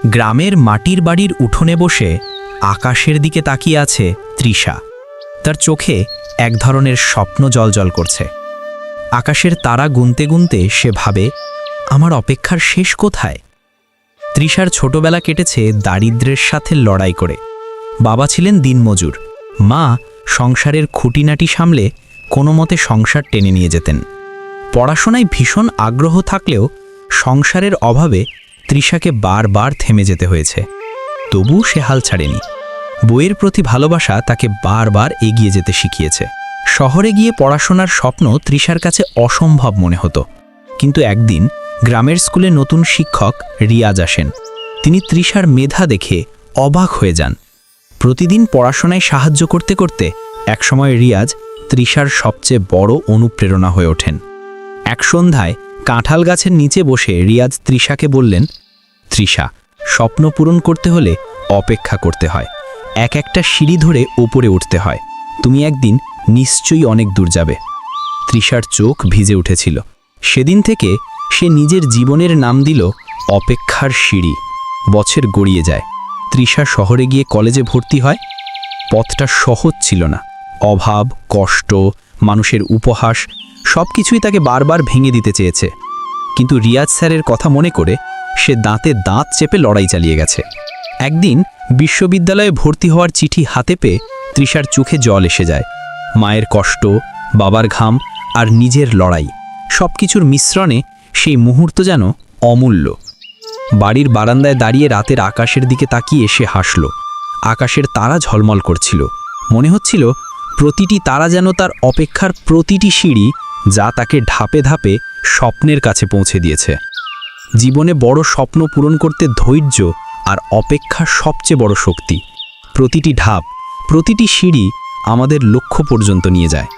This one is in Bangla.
গ্রামের মাটির বাড়ির উঠোনে বসে আকাশের দিকে তাকিয়ে আছে তৃষা। তার চোখে এক ধরনের স্বপ্ন জ্বলজ্বল করছে। আকাশের তারা গুনতে গুনতে সে ভাবে, আমার অপেক্ষার শেষ কোথায়? তৃষার ছোটবেলা কেটেছে দারিদ্র্যের সাথে লড়াই করে। বাবা ছিলেন দিনমজুর, মা সংসারের খুঁটিনাটি সামলে কোনো মতে সংসার টেনে নিয়ে যেতেন। পড়াশোনায় ভীষণ আগ্রহ থাকলেও সংসারের অভাবে তৃষাকে বারবার থেমে যেতে হয়েছে। তবু সে হাল ছাড়েনি। বইয়ের প্রতি ভালোবাসা তাকে বারবার এগিয়ে যেতে শিখিয়েছে। শহরে গিয়ে পড়াশোনার স্বপ্ন তৃষার কাছে অসম্ভব মনে হতো। কিন্তু একদিন গ্রামের স্কুলে নতুন শিক্ষক রিয়াজ আসেন। তিনি তৃষার মেধা দেখে অবাক হয়ে যান। প্রতিদিন পড়াশোনায় সাহায্য করতে করতে একসময় রিয়াজ তৃষার সবচেয়ে বড় অনুপ্রেরণা হয়ে ওঠেন। এক সন্ধ্যায় কাঁঠাল গাছের নিচে বসে রিয়াজ তৃষাকে বললেন, তৃষা, স্বপ্ন পূরণ করতে হলে অপেক্ষা করতে হয়, এক একটা সিঁড়ি ধরে ওপরে উঠতে হয়। তুমি একদিন নিশ্চয়ই অনেক দূর যাবে। তৃষার চোখ ভিজে উঠেছিল। সেদিন থেকে সে নিজের জীবনের নাম দিল অপেক্ষার সিঁড়ি। বছর গড়িয়ে যায়। তৃষা শহরে গিয়ে কলেজে ভর্তি হয়। পথটা সহজ ছিল না। অভাব, কষ্ট, মানুষের উপহাস সব কিছুই তাকে বারবার ভেঙে দিতে চেয়েছে। কিন্তু রিয়াজ স্যারের কথা মনে করে সে দাঁতে দাঁত চেপে লড়াই চালিয়ে গেছে। একদিন বিশ্ববিদ্যালয়ে ভর্তি হওয়ার চিঠি হাতে পেয়ে তৃষার চোখে জল এসে যায়। মায়ের কষ্ট, বাবার ঘাম আর নিজের লড়াই সব কিছুর মিশ্রণে সেই মুহূর্ত যেন অমূল্য। বাড়ির বারান্দায় দাঁড়িয়ে রাতের আকাশের দিকে তাকিয়ে সে হাসল। আকাশের তারা ঝলমল করছিল। মনে হচ্ছিল প্রতিটি তারা যেন তার অপেক্ষার প্রতিটি সিঁড়ি, যা তাকে ধাপে ধাপে স্বপ্নের কাছে পৌঁছে দিয়েছে। জীবনে বড় স্বপ্ন পূরণ করতে ধৈর্য আর অপেক্ষা সবচেয়ে বড় শক্তি। প্রতিটি ধাপ, প্রতিটি সিঁড়ি আমাদের লক্ষ্য পর্যন্ত নিয়ে যায়।